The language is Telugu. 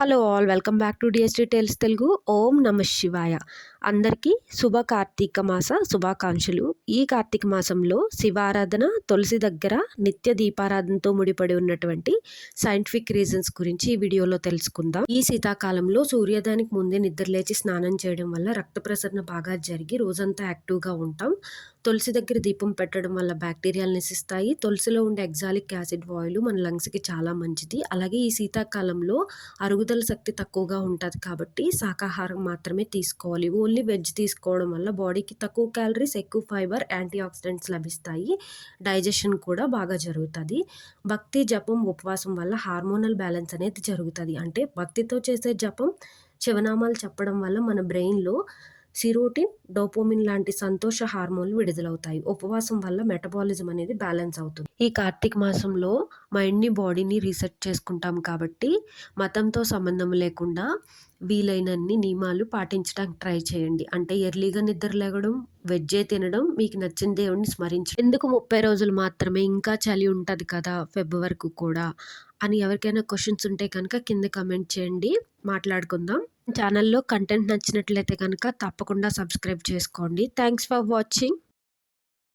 Hello all welcome back to DST tales Telugu. ఓం నమః శివాయ. అందరికీ శుభ కార్తీక మాస శుభాకాంక్షలు. ఈ కార్తీక మాసంలో శివారాధన, తులసి దగ్గర నిత్య దీపారాధనతో ముడిపడి ఉన్నటువంటి సైంటిఫిక్ రీజన్స్ గురించి ఈ వీడియోలో తెలుసుకుందాం. ఈ శీతాకాలంలో సూర్యోదయానికి ముందే నిద్రలేచి స్నానం చేయడం వల్ల రక్త ప్రసరణ బాగా జరిగి రోజంతా యాక్టివ్గా ఉంటాం. తులసి దగ్గర దీపం పెట్టడం వల్ల బ్యాక్టీరియాలు నశిస్తాయి. తులసిలో ఉండే ఎగ్జాలిక్ యాసిడ్ ఆయిల్ మన లంగ్స్కి చాలా మంచిది. అలాగే ఈ శీతాకాలంలో అరుగుదల శక్తి తక్కువగా ఉంటుంది కాబట్టి శాకాహారం మాత్రమే తీసుకోవాలి. ఓన్లీ వెజ్ తీసుకోవడం వల్ల బాడీకి తక్కువ క్యాలరీస్, ఎక్కువ ఫైబర్, యాంటీ ఆక్సిడెంట్స్ లభిస్తాయి. డైజెషన్ కూడా బాగా జరుగుతుంది. భక్తి, జపం, ఉపవాసం వల్ల హార్మోనల్ బ్యాలెన్స్ అనేది జరుగుతుంది. అంటే భక్తితో చేసే జపం, శివనామాలు చెప్పడం వల్ల మన బ్రెయిన్లో సిరోటిన్, డోపోమిన్ లాంటి సంతోష హార్మోన్లు విడుదలవుతాయి. ఉపవాసం వల్ల మెటబాలిజం అనేది బ్యాలెన్స్ అవుతుంది. ఈ కార్తీక మాసంలో మైండ్ని, బాడీని రీసెట్ చేసుకుంటాం కాబట్టి మతంతో సంబంధం లేకుండా వీలైనన్ని నియమాలు పాటించడానికి ట్రై చేయండి. అంటే ఎర్లీగా నిద్ర లేవడం, వెజ్జే తినడం, మీకు నచ్చిన దేవుడిని స్మరించడం. ఎందుకు 30 రోజులు మాత్రమే, ఇంకా చలి ఉంటుంది కదా ఫెబ్ వరకు కూడా అని ఎవరికైనా క్వశ్చన్స్ ఉంటే కనుక కింద కమెంట్ చేయండి, మాట్లాడుకుందాం. ఛానల్లో కంటెంట్ నచ్చినట్లయితే కనుక తప్పకుండా సబ్స్క్రైబ్ చేసుకోండి. Thanks for watching.